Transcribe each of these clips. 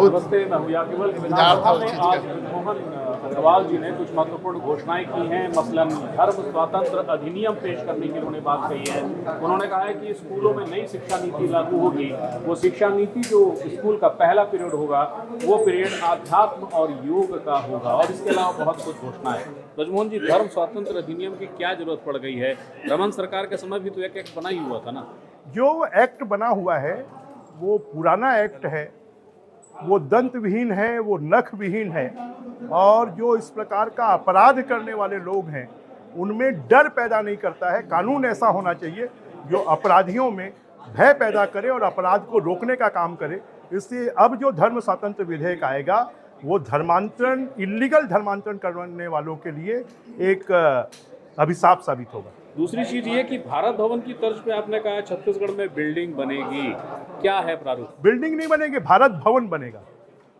बहुत नमस्ते, मैं हूं याकिबुल। विधानसभा में आज मोहन अग्रवाल जी ने कुछ महत्वपूर्ण घोषणाएं की हैं। मसलन धर्म स्वातंत्र अधिनियम पेश करने की उन्होंने बात कही है। उन्होंने कहा है कि स्कूलों में नई शिक्षा नीति लागू होगी। वो शिक्षा नीति जो स्कूल का पहला पीरियड होगा वो पीरियड आध्यात्म और योग का होगा, और इसके अलावा बहुत कुछ घोषणाएं। ब्रजमोहन जी, धर्म स्वातंत्र अधिनियम की क्या जरूरत पड़ गई है? रमन सरकार के समय भी तो एक एक्ट बना ही हुआ था ना। जो एक्ट बना हुआ है वो पुराना एक्ट है, वो दंत विहीन है, वो नख विहीन है, और जो इस प्रकार का अपराध करने वाले लोग हैं उनमें डर पैदा नहीं करता है। कानून ऐसा होना चाहिए जो अपराधियों में भय पैदा करे और अपराध को रोकने का काम करे। इसलिए अब जो धर्म स्वातंत्र विधेयक आएगा वो धर्मांतरण, इल्लीगल धर्मांतरण करने वालों के लिए एक अभिशाप साबित होगा। दूसरी चीज ये कि भारत भवन की तर्ज पे आपने कहा छत्तीसगढ़ में बिल्डिंग बनेगी, क्या है प्रारूप? बिल्डिंग नहीं बनेगी, भारत भवन बनेगा।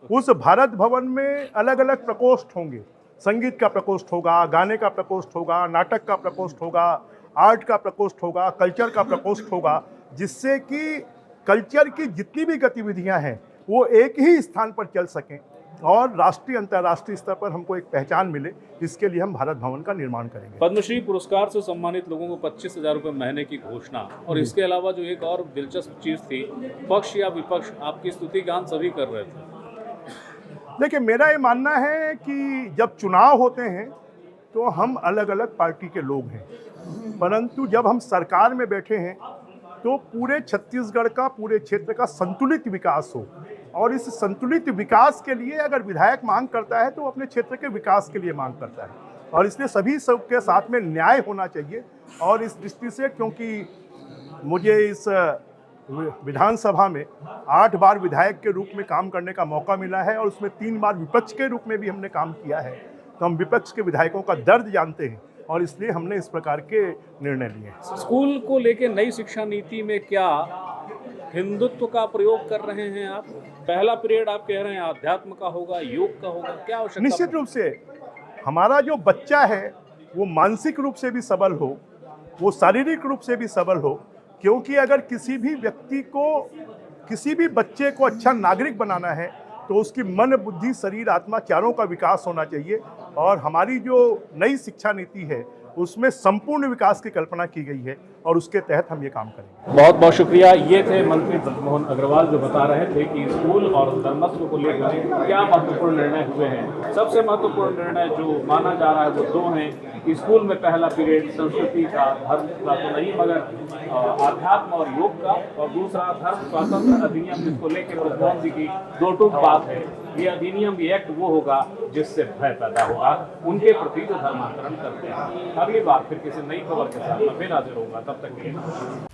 उस भारत भवन में अलग अलग प्रकोष्ठ होंगे। संगीत का प्रकोष्ठ होगा, गाने का प्रकोष्ठ होगा, नाटक का प्रकोष्ठ होगा, आर्ट का प्रकोष्ठ होगा, कल्चर का प्रकोष्ठ होगा, जिससे कि कल्चर की जितनी भी गतिविधियां हैं वो एक ही स्थान पर चल सकें और राष्ट्रीय अंतर्राष्ट्रीय स्तर पर हमको एक पहचान मिले। इसके लिए हम भारत भवन का निर्माण करेंगे। पद्मश्री पुरस्कार से सम्मानित लोगों को 25,000 रुपये महीने की घोषणा, और इसके अलावा जो एक और दिलचस्प चीज थी, पक्ष या विपक्ष आपकी स्तुति गान सभी कर रहे थे। देखिए, मेरा ये मानना है कि जब चुनाव होते हैं तो हम अलग अलग पार्टी के लोग हैं, परंतु जब हम सरकार में बैठे हैं तो पूरे छत्तीसगढ़ का, पूरे क्षेत्र का संतुलित विकास हो, और इस संतुलित विकास के लिए अगर विधायक मांग करता है तो अपने क्षेत्र के विकास के लिए मांग करता है, और इसलिए सभी सबके साथ में न्याय होना चाहिए। और इस दृष्टि से, क्योंकि मुझे इस विधानसभा में 8 बार विधायक के रूप में काम करने का मौका मिला है और उसमें 3 बार विपक्ष के रूप में भी हमने काम किया है, तो हम विपक्ष के विधायकों का दर्द जानते हैं, और इसलिए हमने इस प्रकार के निर्णय लिए हैं। स्कूल को लेके नई शिक्षा नीति में क्या हिंदुत्व का प्रयोग कर रहे हैं आप? पहला पीरियड आप कह रहे हैं आध्यात्म का होगा, योग का होगा, क्या आवश्यकता? निश्चित रूप से हमारा जो बच्चा है वो मानसिक रूप से भी सबल हो, वो शारीरिक रूप से भी सबल हो, क्योंकि अगर किसी भी व्यक्ति को, किसी भी बच्चे को अच्छा नागरिक बनाना है तो उसकी मन, बुद्धि, शरीर, आत्मा चारों का विकास होना चाहिए। और हमारी जो नई शिक्षा नीति है उसमें संपूर्ण विकास की कल्पना की गई है, और उसके तहत हम ये काम करेंगे। बहुत बहुत शुक्रिया। ये थे मंत्री ब्रजमोहन अग्रवाल जो बता रहे थे कि स्कूल और धर्मस्व को लेकर क्या महत्वपूर्ण निर्णय हुए हैं। सबसे महत्वपूर्ण निर्णय जो माना जा रहा है वो 2 हैं कि स्कूल में पहला पीरियड संस्कृति का, धर्म का तो नहीं मगर आध्यात्म और योग का, और दूसरा धर्म स्वातंत्र अधिनियम, जिसको लेकर ब्रजमोहन जी की दो टूक बात है। ये अधिनियम, ये एक्ट वो होगा जिससे भय पैदा होगा उनके प्रति जो धर्मांतरण करते हैं। अगली बार फिर किसी नई खबर के साथ मैं फिर हाजिर होऊंगा, तब तक के लिए।